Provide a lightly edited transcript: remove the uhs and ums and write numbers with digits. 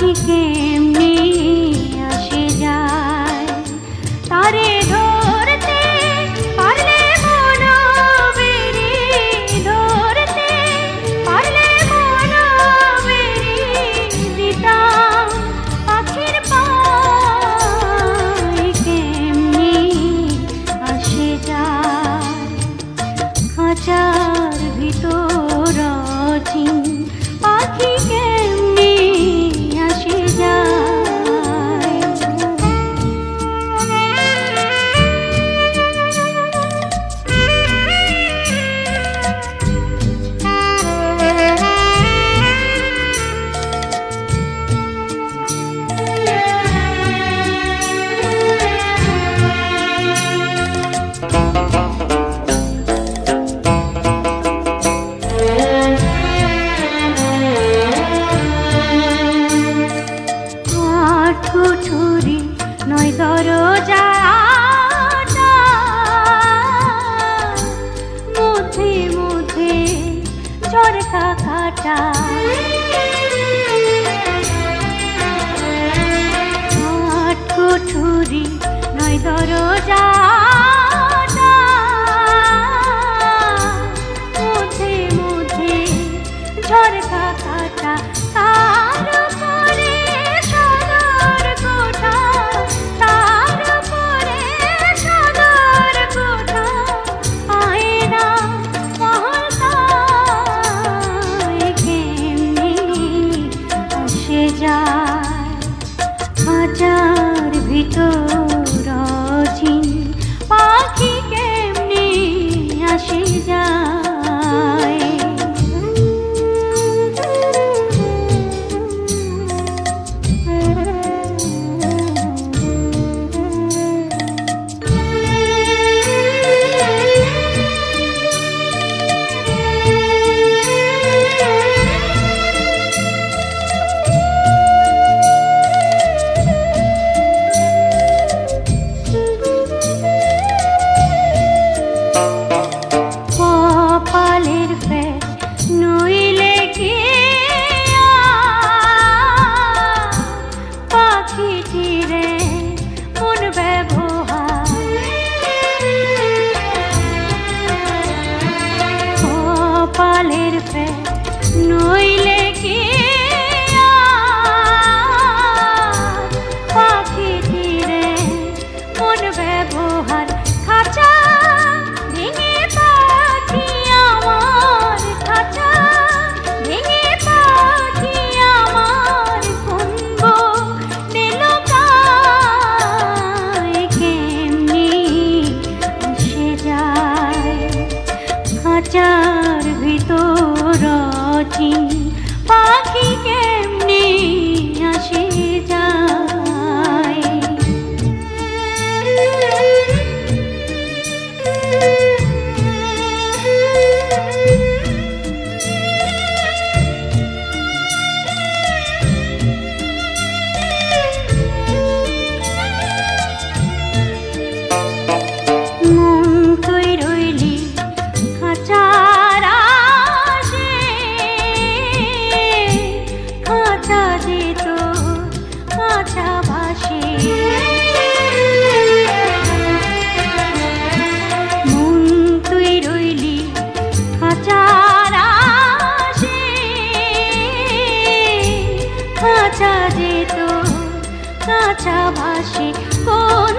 পাখি কেমনি আসে যায়, তারে ধরতে পারলে মনোবেরি, ধরতে পারলে মনোবেরি, দিতাম পাখির পায় কেমনি আসে যায়। খাঁচার ভিতর অচিন পাখি কেমনি আসে যায়। কুঠুরি নয় দরজাটা, মধ্যে মধ্যে ঝরকা কাটা, কুঠুরি নয় দরজাটা, মধ্যে মধ্যে ঝরকা কাটা, তার উপরে সদর কোঠা, তার উপরে সদর কোঠা, আয়না মহল্লায় কেমনি আসে যায়। খাঁচার ভিতর অচিন পাখি কেমনি আসে যায়। কপালের ফের নইলে কি পাখিটিরে মন ব্যবহার, কপালের ফের নইলে কি পাখিটিরে মন ব্যবহার। খাঁচা ভেঙে পাখি আমার, খাঁচা ভেঙে পাখি আমার, কুন্ব নেলকায় কেমনি আসে যায়। খাঁচার ভিতর অচিন পাখি কেমনি আসে যায়। মন তুই রইলি খাঁচার আশে, খাঁচা যেত কাঁচা ভাসে, মন তুই রইলি খাঁচার আশে, খাঁচা যেত কাঁচা ভাসে। কোন